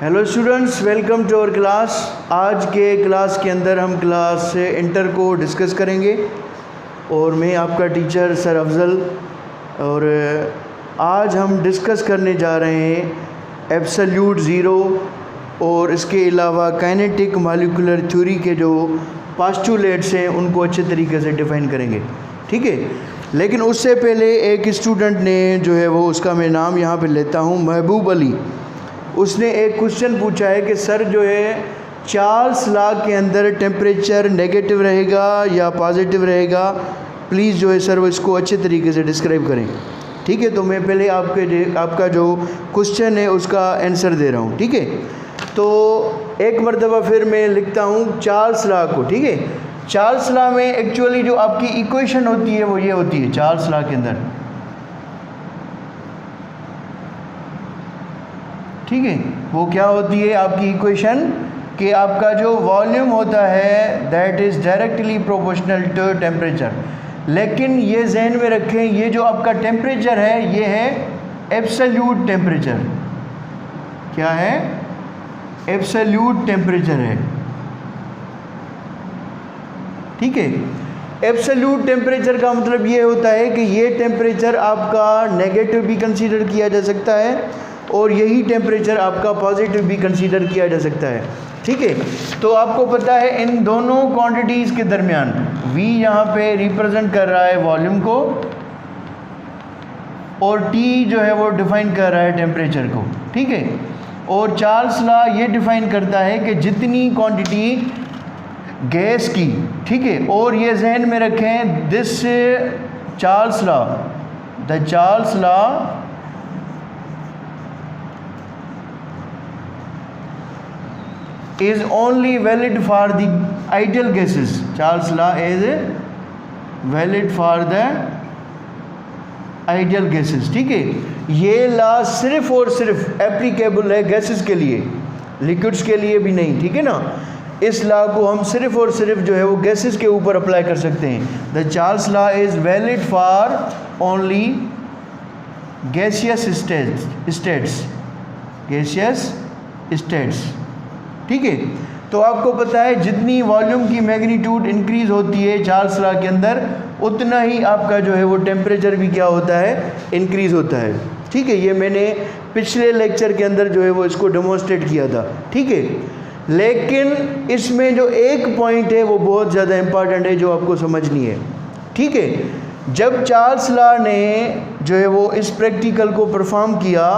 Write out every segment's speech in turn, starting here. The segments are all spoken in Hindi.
Hello students, welcome to our class. आज के क्लास के अंदर हम क्लास इंटर को डिस्कस करेंगे और मैं आपका टीचर सर अफजल। और आज हम डिस्कस करने जा रहे हैं एब्सोल्यूट ज़ीरो और इसके अलावा काइनेटिक मॉलिक्यूलर थ्योरी के जो पोस्टुलेट्स हैं उनको अच्छे तरीके से डिफ़ाइन करेंगे, ठीक है। लेकिन उससे पहले एक स्टूडेंट ने जो है वो उसका मैं नाम यहाँ पे लेता हूँ, महबूब अली। उसने एक क्वेश्चन पूछा है कि सर जो है चार्ल्स लॉ के अंदर टेम्परेचर नेगेटिव रहेगा या पॉजिटिव रहेगा, प्लीज़ जो है सर वो इसको अच्छे तरीके से डिस्क्राइब करें, ठीक है। तो मैं पहले आपका जो क्वेश्चन है उसका आंसर दे रहा हूँ, ठीक है। तो एक मरतबा फिर मैं लिखता हूँ चार्ल्स लॉ को, ठीक है। चार्ल्स लॉ में एक्चुअली जो आपकी इक्वेशन होती है वो ये होती है चार्ल्स लॉ के अंदर, ठीक है। वो क्या होती है आपकी इक्वेशन कि आपका जो वॉल्यूम होता है that is directly proportional to temperature. लेकिन ये जहन में रखें, ये जो आपका टेम्परेचर है ये है एब्सोल्यूट टेम्परेचर। क्या है? एब्सोल्यूट टेम्परेचर है, ठीक है। एब्सोल्यूट टेम्परेचर का मतलब ये होता है कि ये टेम्परेचर आपका नेगेटिव भी कंसीडर किया जा सकता है और यही टेम्परेचर आपका पॉजिटिव भी कंसीडर किया जा सकता है, ठीक है। तो आपको पता है इन दोनों क्वांटिटीज़ के दरमियान V यहाँ पे रिप्रेजेंट कर रहा है वॉल्यूम को और T जो है वो डिफ़ाइन कर रहा है टेम्परेचर को, ठीक है। और चार्ल्स लॉ ये डिफ़ाइन करता है कि जितनी क्वांटिटी गैस की, ठीक है। और ये जहन में रखें this Charles law, the Charles law is only valid for the ideal gases. Charles law is valid for the ideal gases, ठीक है। ये लॉ सिर्फ और सिर्फ एप्लीकेबल है गैसेस के लिए, लिक्विड्स के लिए भी नहीं, ठीक है ना। इस लॉ को हम सिर्फ और सिर्फ जो है वो गैसेस के ऊपर अप्लाई कर सकते हैं। The Charles law is valid for only gaseous states, ठीक है। तो आपको पता है जितनी वॉल्यूम की मैग्नीट्यूड इंक्रीज़ होती है चार्ल्स लॉ के अंदर उतना ही आपका जो है वो टेम्परेचर भी क्या होता है, इंक्रीज़ होता है, ठीक है। ये मैंने पिछले लेक्चर के अंदर जो है वो इसको डेमोन्स्ट्रेट किया था, ठीक है। लेकिन इसमें जो एक पॉइंट है वो बहुत ज़्यादा इम्पॉर्टेंट है जो आपको समझनी है, ठीक है। जब चार्ल्स लॉ ने जो है वो इस प्रैक्टिकल को परफॉर्म किया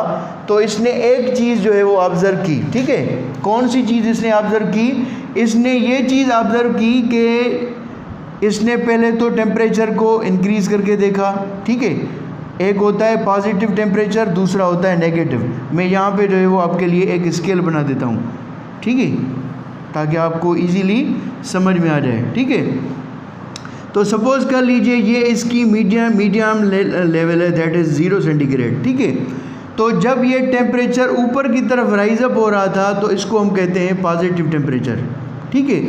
तो इसने एक चीज़ जो है वो ऑब्ज़र्व की, ठीक है। कौन सी चीज़ इसने ऑब्ज़र्व की? इसने ये चीज़ ऑब्ज़र्व की कि इसने पहले तो टेम्परेचर को इंक्रीज़ करके देखा, ठीक है। एक होता है पॉजिटिव टेम्परेचर, दूसरा होता है नेगेटिव। मैं यहाँ पे जो है वो आपके लिए एक स्केल बना देता हूँ, ठीक है, ताकि आपको ईज़िली समझ में आ जाए, ठीक है। तो सपोज़ कर लीजिए ये इसकी मीडियम लेवल है दैट इज़ 0 सेंटीग्रेड, ठीक है। तो जब ये टेम्परेचर ऊपर की तरफ राइज अप हो रहा था तो इसको हम कहते हैं पॉजिटिव टेम्परेचर, ठीक है।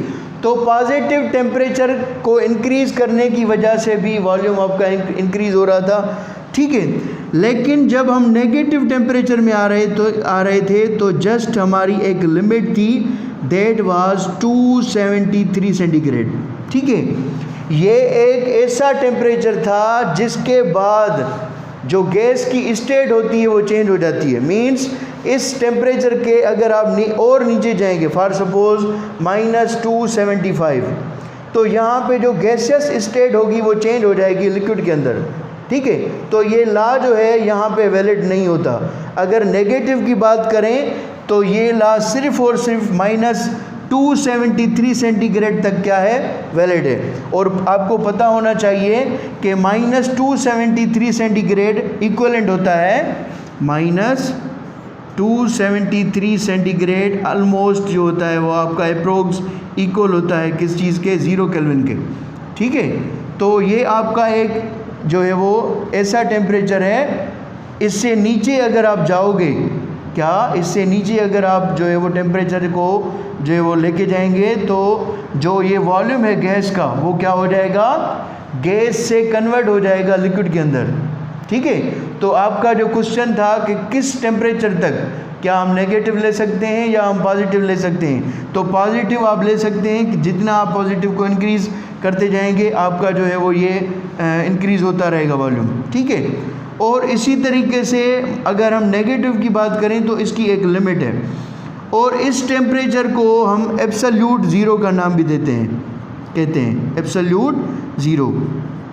तो पॉजिटिव टेम्परेचर को इंक्रीज़ करने की वजह से भी वॉल्यूम आपका इंक्रीज़ हो रहा था, ठीक है। लेकिन जब हम नेगेटिव टेम्परेचर में आ रहे थे तो जस्ट हमारी एक लिमिट थी दैट वाज 273 सेंटीग्रेड, ठीक है। ये एक ऐसा टेम्परेचर था जिसके बाद जो गैस की स्टेट होती है वो चेंज हो जाती है। मींस इस टेम्परेचर के अगर आप और नीचे जाएंगे फॉर सपोज -275 तो यहाँ पे जो गैसियस स्टेट होगी वो चेंज हो जाएगी लिक्विड के अंदर, ठीक है। तो ये लॉ जो है यहाँ पे वैलिड नहीं होता। अगर नेगेटिव की बात करें तो ये लॉ सिर्फ और सिर्फ -273 सेंटीग्रेड तक क्या है, वैलिड है। और आपको पता होना चाहिए कि -273 सेंटीग्रेड इक्वलेंट होता है -273 सेंटीग्रेड ऑलमोस्ट जो होता है वो आपका अप्रोक्स इक्वल होता है किस चीज़ के, 0 केल्विन के, ठीक है। तो ये आपका एक जो है वो ऐसा टेम्परेचर है, इससे नीचे अगर आप जाओगे, क्या इससे नीचे अगर आप जो है वो टेम्परेचर को जो है वो लेके जाएंगे तो जो ये वॉल्यूम है गैस का वो क्या हो जाएगा, गैस से कन्वर्ट हो जाएगा लिक्विड के अंदर, ठीक है। तो आपका जो क्वेश्चन था कि किस टेम्परेचर तक क्या हम नेगेटिव ले सकते हैं या हम पॉजिटिव ले सकते हैं, तो पॉजिटिव आप ले सकते हैं कि जितना आप पॉजिटिव को इंक्रीज़ करते जाएंगे आपका जो है वो ये इंक्रीज़ होता रहेगा वॉल्यूम, ठीक है। और इसी तरीके से अगर हम नेगेटिव की बात करें तो इसकी एक लिमिट है, और इस टेम्परेचर को हम एब्सोल्यूट ज़ीरो का नाम भी देते हैं, कहते हैं एब्सोल्यूट ज़ीरो,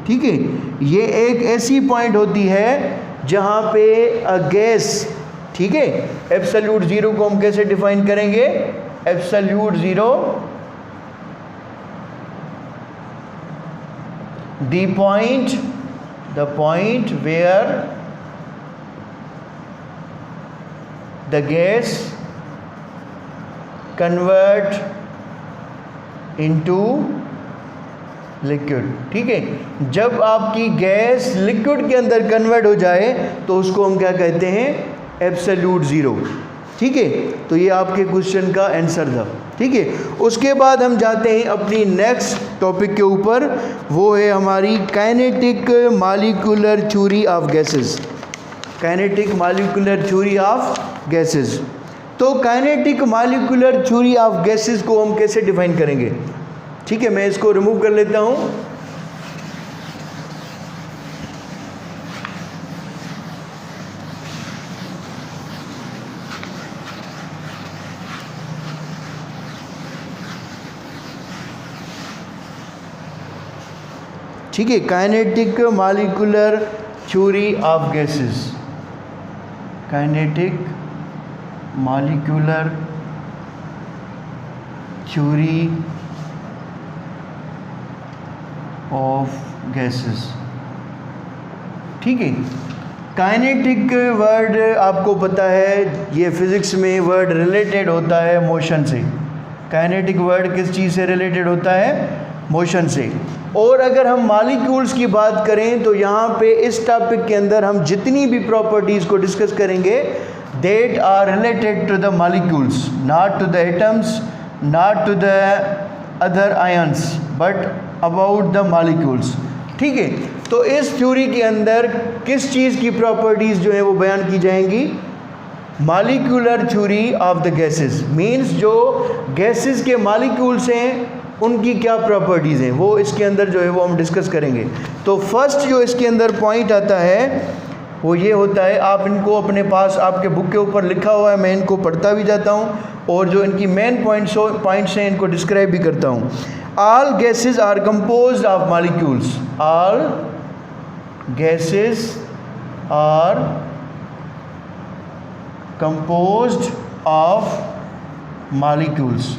ठीक है। ये एक ऐसी पॉइंट होती है जहाँ पे गैस, ठीक है, एब्सोल्यूट ज़ीरो को हम कैसे डिफाइन करेंगे, absolute zero the point where the gas convert into liquid, ठीक है। जब आपकी गैस लिक्विड के अंदर कन्वर्ट हो जाए तो उसको हम क्या कहते हैं, एब्सोल्यूट ज़ीरो, ठीक है। तो ये आपके क्वेश्चन का आंसर था, ठीक है। उसके बाद हम जाते हैं अपनी नेक्स्ट टॉपिक के ऊपर, वो है हमारी kinetic molecular theory of gases, kinetic molecular theory of gases. तो kinetic molecular theory of gases को हम कैसे डिफाइन करेंगे, ठीक है। मैं इसको रिमूव कर लेता हूँ। ठीक है, kinetic molecular theory of gases, kinetic molecular theory of gases, ठीक है। काइनेटिक वर्ड आपको पता है ये फिज़िक्स में वर्ड रिलेटेड होता है मोशन से। काइनेटिक वर्ड किस चीज़ से रिलेटेड होता है, मोशन से। और अगर हम मॉलिक्यूल्स की बात करें तो यहाँ पे इस टॉपिक के अंदर हम जितनी भी प्रॉपर्टीज़ को डिस्कस करेंगे that are related to the molecules, not to the atoms, not to the other ions, but about the molecules, ठीक है। तो इस थ्योरी के अंदर किस चीज़ की प्रॉपर्टीज़ जो है वो बयान की जाएंगी, molecular theory of the gases, means जो गैसेस के मॉलिक्यूल्स हैं उनकी क्या प्रॉपर्टीज़ हैं वो इसके अंदर जो है वो हम डिस्कस करेंगे। तो फर्स्ट जो इसके अंदर पॉइंट आता है वो ये होता है, आप इनको अपने पास आपके बुक के ऊपर लिखा हुआ है, मैं इनको पढ़ता भी जाता हूँ और जो इनकी मेन पॉइंट्स हैं इनको डिस्क्राइब भी करता हूँ। All gases are composed of molecules, all gases are composed of molecules.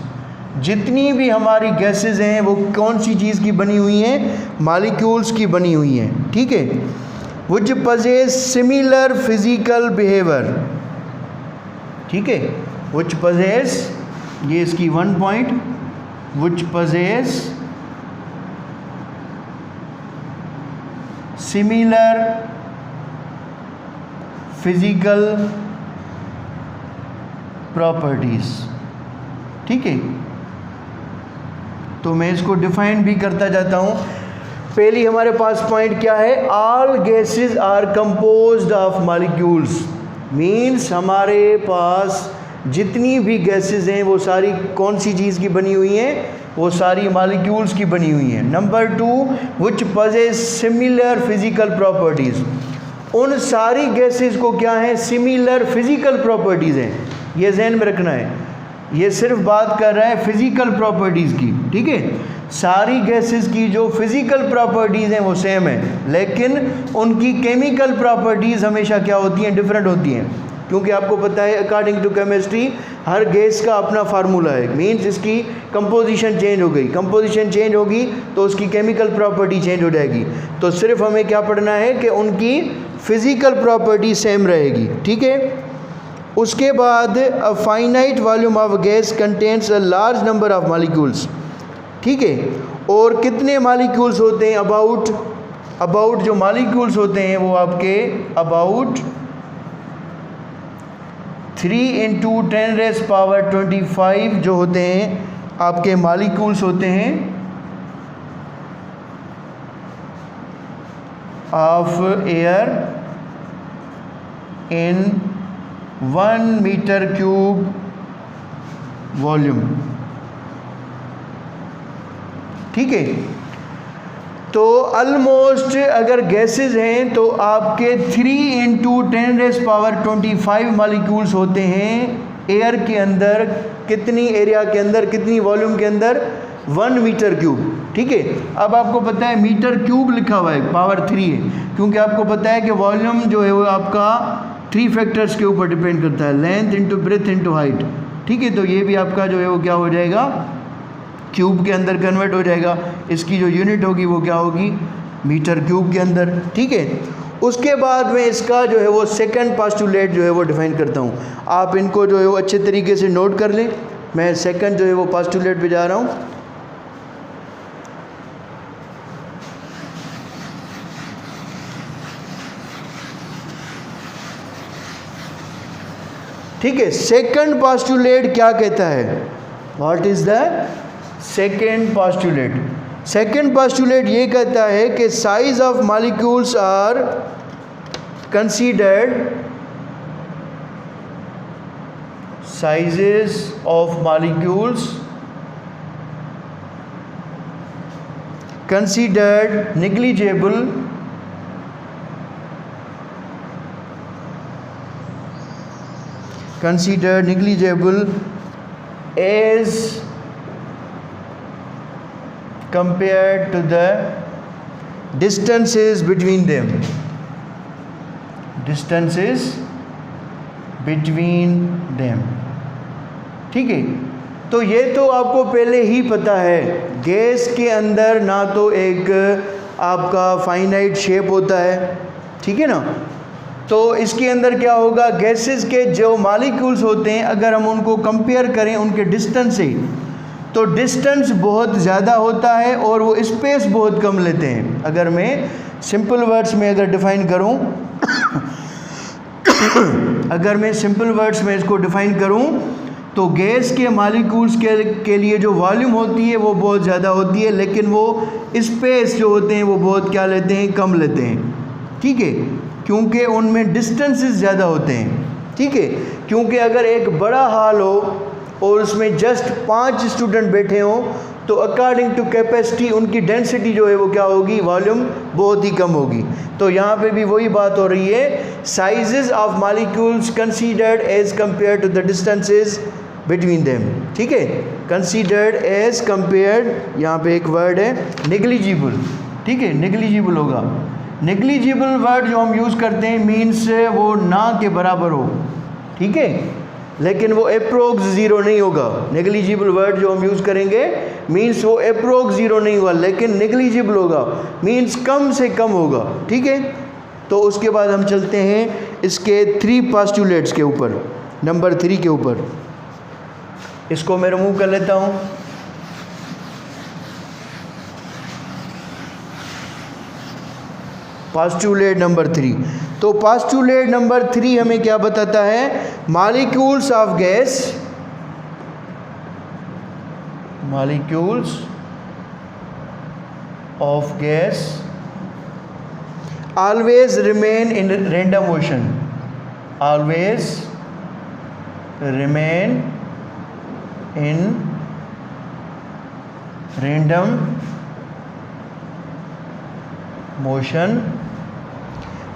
जितनी भी हमारी गैसेस हैं वो कौन सी चीज़ की बनी हुई हैं, मॉलिक्यूल्स की बनी हुई हैं, ठीक है। विच पजेस सिमिलर फिजिकल बिहेवियर, ठीक है। विच पजेस, ये इसकी वन पॉइंट, विच पजेस सिमिलर फिजिकल प्रॉपर्टीज, ठीक है। तो मैं इसको डिफाइन भी करता जाता हूँ। पहली हमारे पास पॉइंट क्या है, all gases are composed of molecules, means हमारे पास जितनी भी गैसेस हैं वो सारी कौन सी चीज़ की बनी हुई हैं, वो सारी मॉलिक्यूल्स की बनी हुई हैं। नंबर टू, विच पजेस सिमिलर फिजिकल प्रॉपर्टीज़, उन सारी गैसेस को क्या है, सिमिलर फिजिकल प्रॉपर्टीज़ हैं, ये ज़हन में रखना है। ये सिर्फ बात कर रहा है फिज़िकल प्रॉपर्टीज़ की, ठीक है। सारी गैसेस की जो फिज़िकल प्रॉपर्टीज़ हैं वो सेम है, लेकिन उनकी केमिकल प्रॉपर्टीज़ हमेशा क्या होती हैं, डिफरेंट होती हैं। क्योंकि आपको पता है अकॉर्डिंग टू केमिस्ट्री हर गैस का अपना फार्मूला है, मीन्स इसकी कंपोजिशन चेंज हो गई, कंपोजिशन चेंज होगी तो उसकी केमिकल प्रॉपर्टी चेंज हो जाएगी। तो सिर्फ हमें क्या पढ़ना है कि उनकी फ़िज़िकल प्रॉपर्टी सेम रहेगी, ठीक है। उसके बाद a finite volume of gas contains a large number of molecules, ठीक है। और कितने मॉलिक्यूल्स होते हैं, अबाउट जो मॉलिक्यूल्स होते हैं वो आपके अबाउट 3 × 10⁻25 जो होते हैं आपके मॉलिक्यूल्स होते हैं of air in 1 metre cube volume. ठीक है, तो ऑलमोस्ट अगर गैसेस हैं तो आपके 3 × 10⁻25 मॉलिक्यूल्स होते हैं एयर के अंदर। कितनी एरिया के अंदर, कितनी वॉल्यूम के अंदर? 1 मीटर क्यूब। ठीक है, अब आपको पता है मीटर क्यूब लिखा हुआ है, पावर 3 है, क्योंकि आपको पता है कि वॉल्यूम जो है वो आपका 3 फैक्टर्स के ऊपर डिपेंड करता है, length into breadth into height. ठीक है, तो ये भी आपका जो है वो क्या हो जाएगा, क्यूब के अंदर कन्वर्ट हो जाएगा। इसकी जो यूनिट होगी वो क्या होगी, मीटर क्यूब के अंदर। ठीक है, उसके बाद में इसका जो है वो सेकंड पोस्टुलेट जो है वो डिफाइन करता हूँ। आप इनको जो है वो अच्छे तरीके से नोट कर लें। मैं सेकंड जो है वो पोस्टुलेट पे जा रहा हूँ। ठीक है, सेकंड पोस्टुलेट क्या कहता है? What is the second postulate? Second postulate ये कहता है कि size of molecules are considered, sizes of molecules considered negligible as compared to the distances between them. ठीक है, तो ये तो आपको पहले ही पता है, गैस के अंदर ना तो एक आपका फाइनाइट शेप होता है, ठीक है ना, तो इसके अंदर क्या होगा, गैसेस के जो मॉलिक्यूल्स होते हैं अगर हम उनको कंपेयर करें उनके डिस्टेंस से, तो डिस्टेंस बहुत ज़्यादा होता है और वो स्पेस बहुत कम लेते हैं। अगर मैं सिंपल वर्ड्स में अगर डिफ़ाइन करूं अगर मैं सिंपल वर्ड्स में इसको डिफ़ाइन करूं तो गैस के मॉलिक्यूल्स के लिए जो वॉल्यूम होती है वो बहुत ज़्यादा होती है, लेकिन वो स्पेस जो होते हैं वो बहुत क्या लेते हैं, कम लेते हैं। ठीक है, क्योंकि उनमें डिस्टेंसेस ज़्यादा होते हैं। ठीक है, क्योंकि अगर एक बड़ा हॉल हो और उसमें जस्ट 5 स्टूडेंट बैठे हों तो अकॉर्डिंग टू कैपेसिटी उनकी डेंसिटी जो है वो क्या होगी, वॉल्यूम बहुत ही कम होगी। तो यहाँ पे भी वही बात हो रही है, sizes of molecules considered as compare to the distances between them. ठीक है, कंसीडर्ड एज कंपेयर्ड, यहाँ पे एक वर्ड है नेग्लिजिबल। ठीक है, नेग्लिजिबल होगा। नेग्लिजिबल वर्ड जो हम यूज़ करते हैं मीन्स वो ना के बराबर हो। ठीक है, लेकिन वो अप्रोक्स ज़ीरो नहीं होगा। नेग्लिजिबल वर्ड जो हम यूज़ करेंगे मीन्स वो अप्रोक्स ज़ीरो नहीं होगा, लेकिन नेग्लिजिबल होगा मीन्स कम से कम होगा। ठीक है, तो उसके बाद हम चलते हैं इसके 3 पोस्टुलेट्स के ऊपर, नंबर 3 के ऊपर। इसको मैं रिमूव कर लेता हूँ। Postulate number 3। तो पोस्टुलेट नंबर 3 हमें क्या बताता है, molecules of gas always remain in random motion, always remain in random motion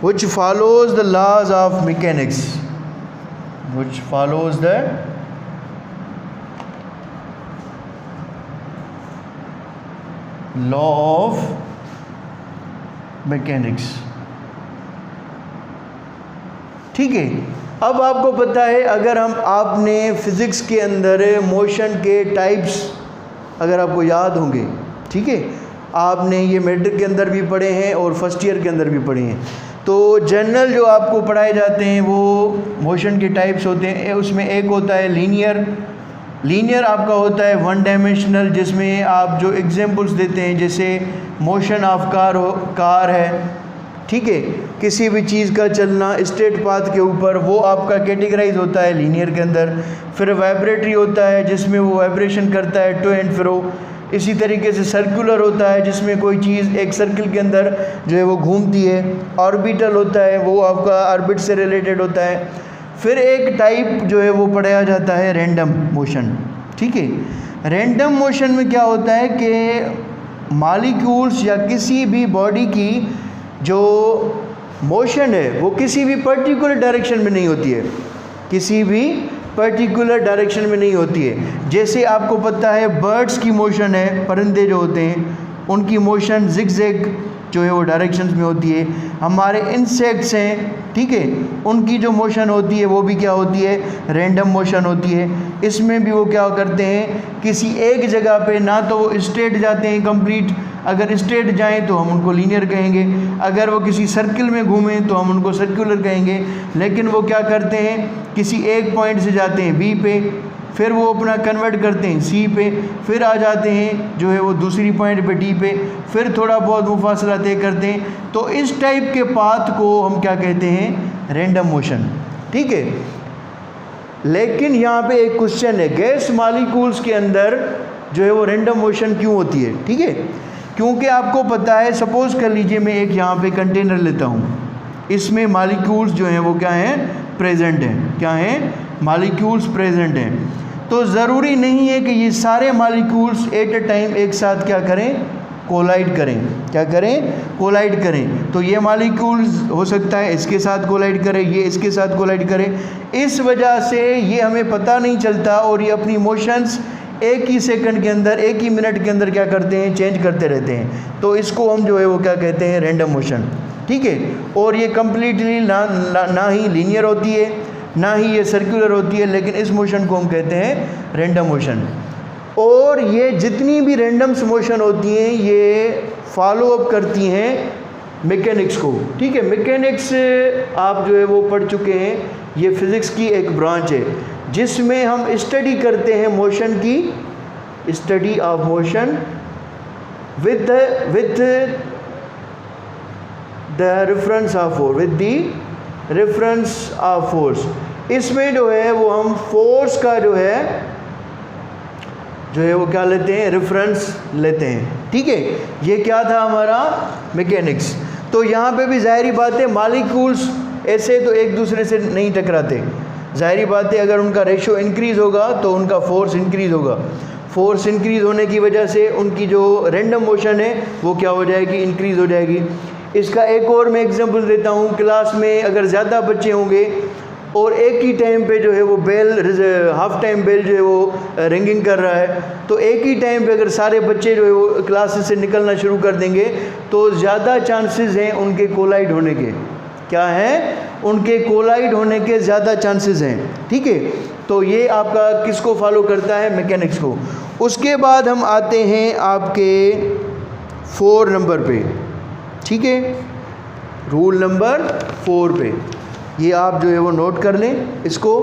which follows the laws of mechanics, which follows the law of mechanics। ठीक है, अब आपको पता है, अगर हम आपने फिज़िक्स के अंदर मोशन के टाइप्स अगर आपको याद होंगे, ठीक है, आपने ये मैट्रिक के अंदर भी पढ़े हैं और फर्स्ट ईयर के अंदर भी पढ़े हैं, तो जनरल जो आपको पढ़ाए जाते हैं वो मोशन के टाइप्स होते हैं। उसमें एक होता है लीनियर आपका होता है 1 डायमेंशनल, जिसमें आप जो एग्जांपल्स देते हैं जैसे मोशन ऑफ कार है, ठीक है, किसी भी चीज़ का चलना स्ट्रेट पाथ के ऊपर, वो आपका कैटेगराइज होता है लीनियर के अंदर। फिर वाइब्रेटरी होता है जिसमें वो वाइब्रेशन करता है टू एंड फ्रो, इसी तरीके से सर्कुलर होता है जिसमें कोई चीज़ एक सर्किल के अंदर जो है वो घूमती है। ऑर्बिटल होता है, वो आपका ऑर्बिट से रिलेटेड होता है। फिर एक टाइप जो है वो पढ़ाया जाता है रैंडम मोशन। ठीक है, रैंडम मोशन में क्या होता है कि मॉलिक्यूल्स या किसी भी बॉडी की जो मोशन है वो किसी भी पर्टिकुलर डायरेक्शन में नहीं होती है, किसी भी पर्टिकुलर डायरेक्शन में नहीं होती है। जैसे आपको पता है बर्ड्स की मोशन है, परिंदे जो होते हैं उनकी मोशन जिगजैग जो है वो डायरेक्शंस में होती है। हमारे इंसेक्ट्स हैं, ठीक है, उनकी जो मोशन होती है वो भी क्या होती है, रैंडम मोशन होती है। इसमें भी वो क्या करते हैं, किसी एक जगह पे ना तो वो स्ट्रेट जाते हैं कंप्लीट, अगर स्ट्रेट जाएं तो हम उनको लीनियर कहेंगे, अगर वो किसी सर्किल में घूमें तो हम उनको सर्कुलर कहेंगे। लेकिन वो क्या करते हैं, किसी एक पॉइंट से जाते हैं बी पे, फिर वो अपना कन्वर्ट करते हैं सी पे, फिर आ जाते हैं जो है वो दूसरी पॉइंट पे डी पे, फिर थोड़ा बहुत मुफासला तय करते हैं। तो इस टाइप के पाथ को हम क्या कहते हैं, रैंडम मोशन। ठीक है, लेकिन यहाँ पे एक क्वेश्चन है, गैस मॉलिक्यूल्स के अंदर जो है वो रैंडम मोशन क्यों होती है? ठीक है, क्योंकि आपको पता है, सपोज़ कर लीजिए मैं एक यहाँ पे कंटेनर लेता हूँ, इसमें मॉलिक्यूल्स जो हैं वो क्या हैं, प्रेजेंट हैं। क्या हैं, मॉलिक्यूल्स प्रेजेंट हैं। तो ज़रूरी नहीं है कि ये सारे मॉलिक्यूल्स एट अ टाइम एक साथ क्या करें, कोलाइड करें। क्या करें, कोलाइड करें। तो ये मॉलिक्यूल्स हो सकता है इसके साथ कोलाइड करे, ये इसके साथ कोलाइड करे। इस वजह से ये हमें पता नहीं चलता और ये अपनी मोशंस एक ही सेकंड के अंदर, एक ही मिनट के अंदर क्या करते हैं, चेंज करते रहते हैं। तो इसको हम जो है वो क्या कहते हैं, रैंडम मोशन। ठीक है, और ये कम्प्लीटली ना ही लीनियर होती है, ना ही ये सर्कुलर होती है, लेकिन इस मोशन को हम कहते हैं रैंडम मोशन। और ये जितनी भी रैंडम्स मोशन होती हैं ये फॉलो अप करती हैं मैकेनिक्स को। ठीक है, मैकेनिक्स आप जो है वो पढ़ चुके हैं, ये फिज़िक्स की एक ब्रांच है जिसमें हम स्टडी करते हैं मोशन की, study of motion with the reference of force, with the reference of force. इसमें जो है वो हम फोर्स का जो है वो क्या लेते हैं, रेफरेंस लेते हैं। ठीक है, ये क्या था हमारा, मैकेनिक्स। तो यहाँ पे भी ज़ाहिरी बात है, मॉलिक्यूल्स ऐसे तो एक दूसरे से नहीं टकराते। ज़ाहिरी बात है, अगर उनका रेशो इंक्रीज़ होगा तो उनका फोर्स इंक्रीज़ होगा। फोर्स इंक्रीज़ होने की वजह से उनकी जो रैंडम मोशन है वो क्या हो जाएगी, इंक्रीज़ हो जाएगी। इसका एक और मैं एग्जांपल देता हूँ। क्लास में अगर ज़्यादा बच्चे होंगे और एक ही टाइम पे जो है वो बेल, हाफ टाइम बेल जो है वो रिंगिंग कर रहा है, तो एक ही टाइम पे अगर सारे बच्चे जो है वो क्लास से निकलना शुरू कर देंगे तो ज़्यादा चांसेस हैं उनके कोलाइड होने के। क्या है, उनके कोलाइड होने के ज़्यादा चांसेस हैं। ठीक है, तो ये आपका किसको फॉलो करता है, मैकेनिक्स को। उसके बाद हम आते हैं आपके 4 नंबर पे। ठीक है, रूल नंबर 4 पे, ये आप जो है वो नोट कर लें इसको।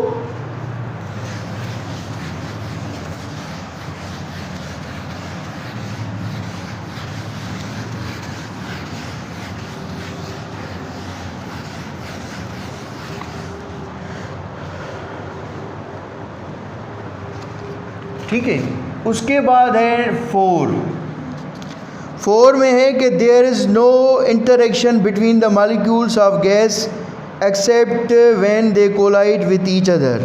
ठीक है, उसके बाद है 4 में है कि there is no interaction between the molecules of gas except when they collide with each other.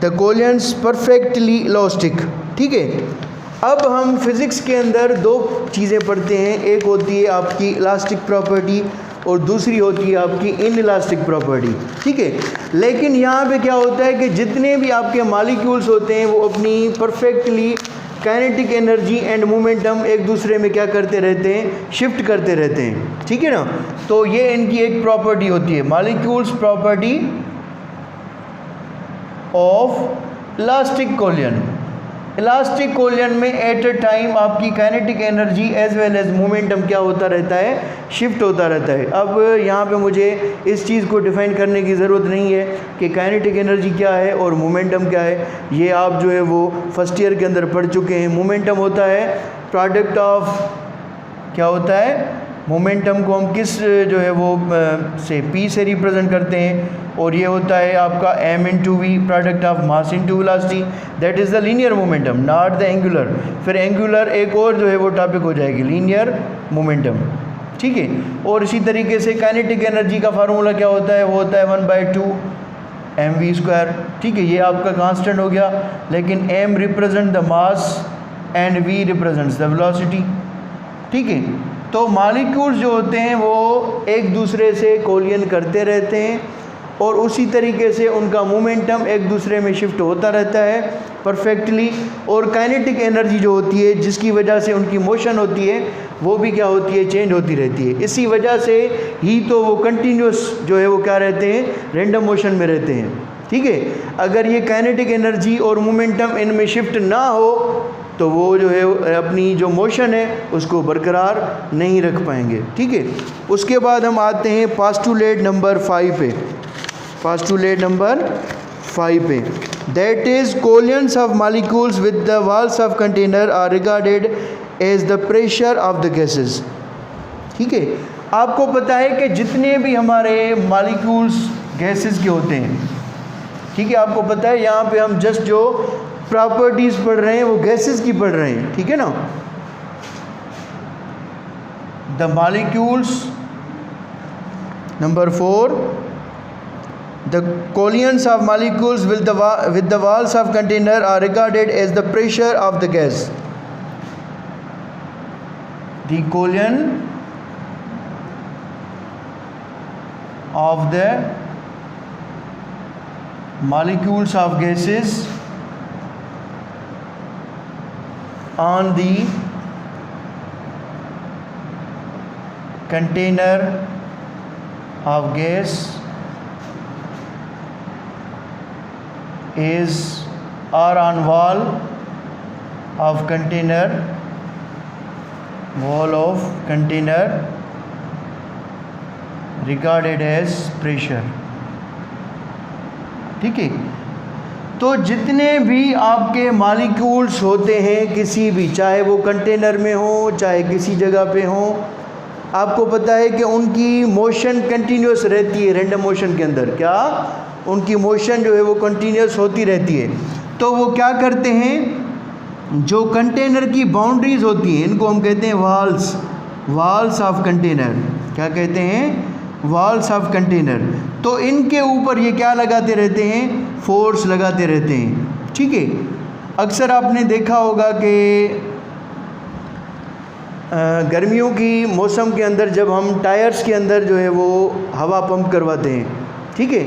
The collisions perfectly elastic. ठीक है, अब हम फिज़िक्स के अंदर 2 चीज़ें पढ़ते हैं, एक होती है आपकी इलास्टिक प्रॉपर्टी और दूसरी होती है आपकी इनइलास्टिक प्रॉपर्टी। ठीक है, लेकिन यहाँ पे क्या होता है कि जितने भी आपके मॉलिक्यूल्स होते हैं वो अपनी perfectly kinetic energy and momentum एक दूसरे में क्या करते रहते हैं, शिफ्ट करते रहते हैं। ठीक है ना, तो ये इनकी एक प्रॉपर्टी होती है, molecules property of elastic collision. Elastic collision में एट अ टाइम आपकी kinetic energy as well as momentum क्या होता रहता है, शिफ्ट होता रहता है। अब यहाँ पे मुझे इस चीज़ को डिफ़ाइन करने की ज़रूरत नहीं है कि काइनेटिक एनर्जी क्या है और मोमेंटम क्या है, ये आप जो है वो फर्स्ट ईयर के अंदर पढ़ चुके हैं। मोमेंटम होता है प्रोडक्ट ऑफ, क्या होता है, मोमेंटम को हम किस जो है वो से p से रिप्रेजेंट करते हैं, और ये होता है आपका m into v, product of mass into velocity, that is the linear momentum, not the angular. फिर एंगुलर एक और जो है वो टॉपिक हो जाएगी, लीनियर मोमेंटम, ठीक है। और इसी तरीके से काइनेटिक एनर्जी का फार्मूला क्या होता है, वो होता है 1/2 mv², ठीक है। ये आपका कांस्टेंट हो गया, लेकिन m represent the mass and v represents the velocity, ठीक है। तो मॉलिक्यूल्स जो होते हैं वो एक दूसरे से कोलिजन करते रहते हैं और उसी तरीके से उनका मोमेंटम एक दूसरे में शिफ्ट होता रहता है परफेक्टली, और काइनेटिक एनर्जी जो होती है जिसकी वजह से उनकी मोशन होती है वो भी क्या होती है, चेंज होती रहती है। इसी वजह से ही तो वो कंटिन्यूस जो है वो क्या रहते हैं, रैंडम मोशन में रहते हैं, ठीक है। अगर ये काइनेटिक एनर्जी और मोमेंटम इनमें शिफ्ट ना हो तो वो जो है अपनी जो मोशन है उसको बरकरार नहीं रख पाएंगे, ठीक है। उसके बाद हम आते हैं पोस्टुलेट नंबर 5 पे, पोस्टुलेट नंबर 5 पे, that is collisions of molecules with the walls of container are regarded as the pressure of the gases, ठीक है। आपको पता है कि जितने भी हमारे मॉलिक्यूल्स गैसेस के होते हैं, ठीक है, आपको पता है यहाँ पे हम जस्ट जो प्रॉपर्टीज़ पढ़ रहे हैं वो गैसेस की पढ़ रहे हैं, ठीक है ना। The molecules number 4, the collisions of molecules with the walls of container are regarded as the pressure of the gas. The collision of the molecules of gases on the container of gas is or on wall of container, wall of container regarded as pressure, ठीक है। तो जितने भी आपके मॉलिक्यूल्स होते हैं किसी भी, चाहे वो कंटेनर में हो चाहे किसी जगह पे हो, आपको पता है कि उनकी मोशन कंटिन्यूस रहती है रैंडम मोशन के अंदर। क्या उनकी मोशन जो है वो कंटिन्यूस होती रहती है। तो वो क्या करते हैं, जो कंटेनर की बाउंड्रीज होती हैं इनको हम कहते हैं वॉल्स, वॉल्स ऑफ कंटेनर। क्या कहते हैं, वॉल्स ऑफ कंटेनर। तो इनके ऊपर ये क्या लगाते रहते हैं, फोर्स लगाते रहते हैं, ठीक है। अक्सर आपने देखा होगा कि गर्मियों की मौसम के अंदर जब हम टायर्स के अंदर जो है वो हवा पंप करवाते हैं, ठीक है,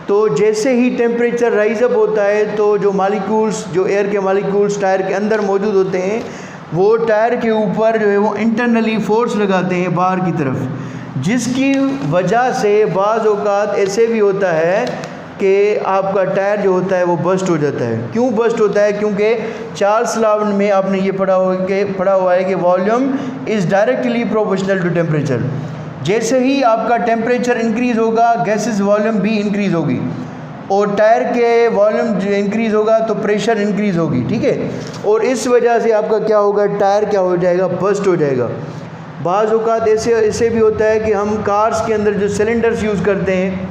तो जैसे ही टेम्परेचर राइज अप होता है तो जो मॉलिक्यूल्स, जो एयर के मॉलिक्यूल्स टायर के अंदर मौजूद होते हैं वो टायर के ऊपर जो है वो इंटरनली फोर्स लगाते हैं बाहर की तरफ, जिसकी वजह से बाज़ औक़ात ऐसे भी होता है कि आपका टायर जो होता है वो बस्ट हो जाता है। क्यों बस्ट होता है, क्योंकि चार्ल्स लॉ में आपने ये पढ़ा हुआ है कि volume is directly proportional to temperature. जैसे ही आपका टेम्परेचर इंक्रीज़ होगा गैसेस वॉल्यूम भी इंक्रीज़ होगी, और टायर के वॉल्यूम जो इंक्रीज़ होगा तो प्रेशर इंक्रीज़ होगी, ठीक है। और इस वजह से आपका क्या होगा, टायर क्या हो जाएगा, बस्ट हो जाएगा। बाज़ औक़ात ऐसे भी होता है कि हम कार्स के अंदर जो सिलेंडर्स यूज़ करते हैं,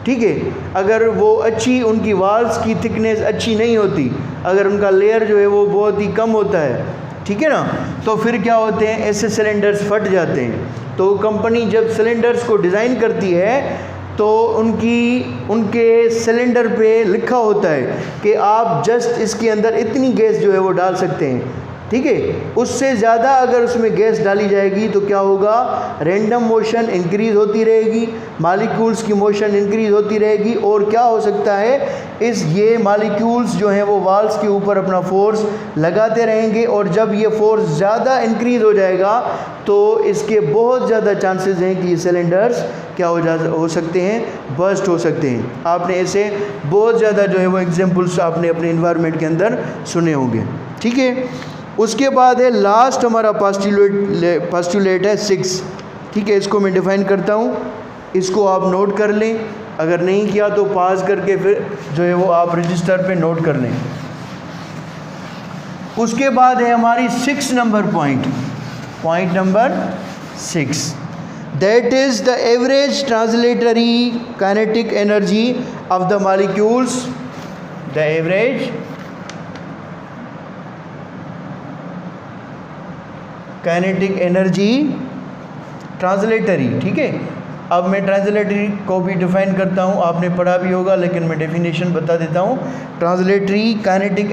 ठीक है, अगर वो अच्छी, उनकी वाल्स की थिकनेस अच्छी नहीं होती, अगर उनका लेयर जो है वो बहुत ही कम होता है, ठीक है ना, तो फिर क्या होते हैं, ऐसे सिलेंडर्स फट जाते हैं। तो कंपनी जब सिलेंडर्स को डिज़ाइन करती है तो उनके सिलेंडर पे लिखा होता है कि आप जस्ट इसके अंदर इतनी गैस जो है वो डाल सकते हैं, ठीक है। उससे ज़्यादा अगर उसमें गैस डाली जाएगी तो क्या होगा, रैंडम मोशन इंक्रीज़ होती रहेगी, मॉलिक्यूल्स की मोशन इंक्रीज़ होती रहेगी, और क्या हो सकता है, ये मॉलिक्यूल्स जो हैं वो वाल्स के ऊपर अपना फोर्स लगाते रहेंगे, और जब ये फोर्स ज़्यादा इंक्रीज़ हो जाएगा तो इसके बहुत ज़्यादा चांसेस हैं कि ये सिलेंडर्स क्या हो सकते हैं, बस्ट हो सकते हैं। आपने ऐसे बहुत ज़्यादा जो है वो एग्जाम्पल्स आपने अपने इन्वायरमेंट के अंदर सुने होंगे, ठीक है। उसके बाद है लास्ट हमारा पोस्टुलेट है 6, ठीक है। इसको मैं डिफ़ाइन करता हूँ, इसको आप नोट कर लें, अगर नहीं किया तो पास करके फिर जो है वो आप रजिस्टर पे नोट कर लें। उसके बाद है हमारी 6 number point number 6, That is the average translatory kinetic energy of the molecules. The average kinetic energy translatory, ठीक है। अब मैं ट्रांसलेटरी को भी डिफाइन करता हूँ, आपने पढ़ा भी होगा लेकिन मैं डेफिनेशन बता देता हूँ। Translatory kinetic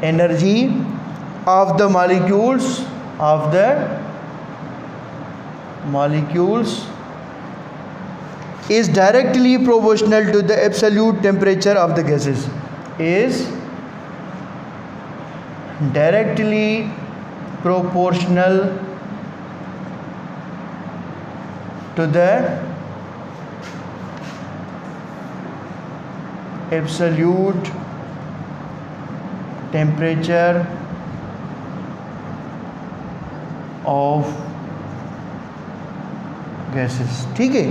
energy of the molecules is directly proportional to the absolute temperature of the gases. Is directly proportional to the absolute temperature of gases, ठीक है।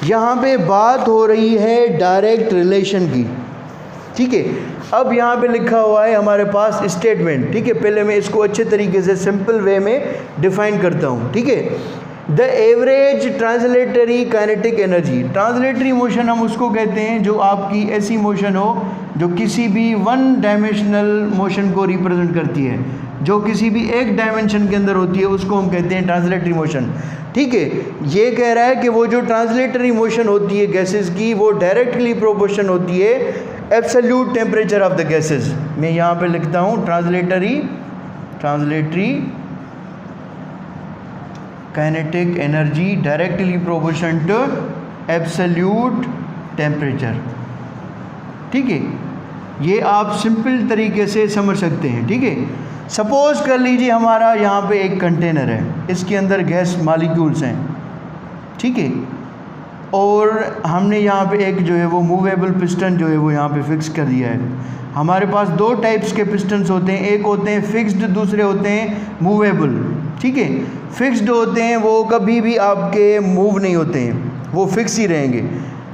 यहाँ पे बात हो रही है डायरेक्ट रिलेशन की, ठीक है। अब यहाँ पे लिखा हुआ है हमारे पास स्टेटमेंट, ठीक है। पहले मैं इसको अच्छे तरीके से सिंपल वे में डिफाइन करता हूँ, ठीक है। The average translatory kinetic energy, translatory motion हम उसको कहते हैं जो आपकी ऐसी मोशन हो जो किसी भी वन डायमेंशनल मोशन को रिप्रेजेंट करती है, जो किसी भी एक डायमेंशन के अंदर होती है, उसको हम कहते हैं ट्रांसलेटरी मोशन, ठीक है। ये कह रहा है कि वो जो ट्रांसलेटरी मोशन होती है गैसेस की, वो डायरेक्टली प्रोपोर्शन होती है absolute temperature of the gases. मैं यहाँ पे लिखता हूँ translatory kinetic energy directly proportion to absolute temperature, ठीक है। ये आप सिंपल तरीके से समझ सकते हैं, ठीक है। सपोज कर लीजिए हमारा यहाँ पे एक कंटेनर है, इसके अंदर गैस मॉलिक्यूल्स हैं, ठीक है। और हमने यहाँ पे एक जो है वो मूवेबल पिस्टन जो है वो यहाँ पे फिक्स कर दिया है। हमारे पास दो टाइप्स के पिस्टन्स होते हैं, एक होते हैं फिक्स्ड, दूसरे होते हैं मूवेबल, ठीक है। फिक्स्ड होते हैं वो कभी भी आपके मूव नहीं होते हैं, वो फिक्स ही रहेंगे।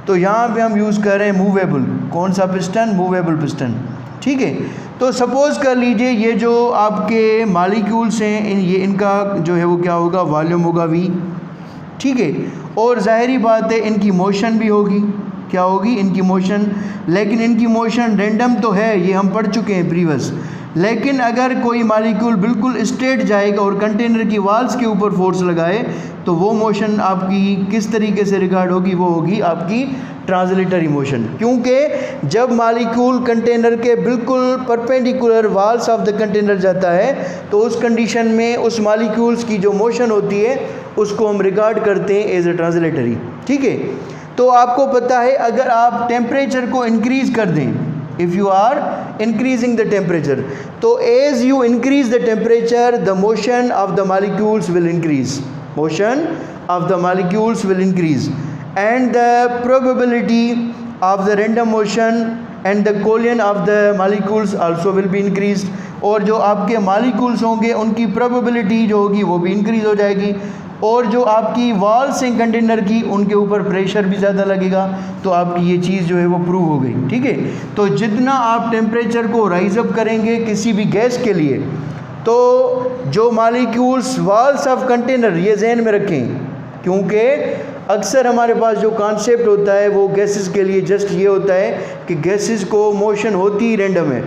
तो यहाँ पे हम यूज़ कर रहे हैं मूवेबल, कौन सा पिस्टन? मूवेबल पिस्टन, ठीक है। तो सपोज़ कर लीजिए ये जो आपके मॉलिक्यूल्स हैं ये इनका जो है वो क्या होगा? वॉल्यूम होगा V, ठीक है। और ज़ाहिरी बात है इनकी मोशन भी होगी, क्या होगी? इनकी मोशन। लेकिन इनकी मोशन रैंडम तो है, ये हम पढ़ चुके हैं प्रीवियस। लेकिन अगर कोई मॉलिक्यूल बिल्कुल स्ट्रेट जाएगा और कंटेनर की वॉल्स के ऊपर फोर्स लगाए तो वो मोशन आपकी किस तरीके से रिकॉर्ड होगी? वो होगी आपकी ट्रांसलेटरी मोशन। क्योंकि जब मॉलिक्यूल कंटेनर के बिल्कुल perpendicular walls of the container जाता है तो उस कंडीशन में उस मॉलिक्यूल्स की जो मोशन होती है उसको हम रिकॉर्ड करते हैं एज ए ट्रांसलेटरी, ठीक है। तो आपको पता है अगर आप टेम्परेचर को इंक्रीज़ कर दें, if you are increasing the temperature, तो as you increase the temperature the motion of the molecules will increase, motion of the molecules will increase and the probability of the random motion and the collision of the molecules also will be increased। और जो आपके molecules होंगे उनकी probability जो होगी वो भी increase हो जाएगी। और जो आपकी walls हैं कंटेनर की उनके ऊपर प्रेशर भी ज़्यादा लगेगा, तो आपकी ये चीज़ जो है वो प्रूव हो गई, ठीक है। तो जितना आप टेम्परेचर को राइज अप करेंगे किसी भी गैस के लिए, तो जो मॉलिक्यूल्स वॉल्स ऑफ कंटेनर, ये जहन में रखें, क्योंकि अक्सर हमारे पास जो कॉन्सेप्ट होता है वो गैसेस के लिए जस्ट ये होता है कि गैसेस को मोशन होती ही रैंडम है,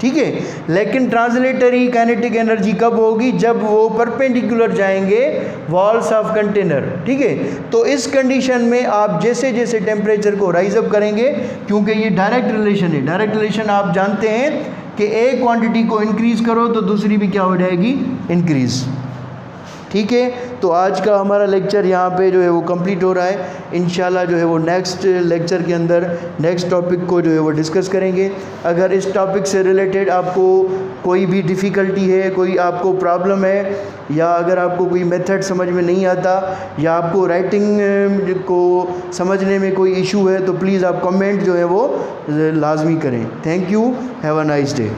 ठीक है। लेकिन ट्रांसलेटरी काइनेटिक एनर्जी कब होगी? जब वो परपेंडिकुलर जाएंगे वॉल्स ऑफ कंटेनर, ठीक है। तो इस कंडीशन में आप जैसे जैसे टेम्परेचर को राइज अप करेंगे, क्योंकि ये डायरेक्ट रिलेशन है, डायरेक्ट रिलेशन आप जानते हैं कि एक क्वांटिटी को इंक्रीज़ करो तो दूसरी भी क्या हो जाएगी? इंक्रीज़, ठीक है। तो आज का हमारा लेक्चर यहाँ पे जो है वो कंप्लीट हो रहा है। इंशाल्लाह जो है वो नेक्स्ट लेक्चर के अंदर नेक्स्ट टॉपिक को जो है वो डिस्कस करेंगे। अगर इस टॉपिक से रिलेटेड आपको कोई भी डिफ़िकल्टी है, कोई आपको प्रॉब्लम है, या अगर आपको कोई मेथड समझ में नहीं आता, या आपको राइटिंग को समझने में कोई इशू है, तो प्लीज़ आप कमेंट जो है वो लाजमी करें। Thank you, have a nice day.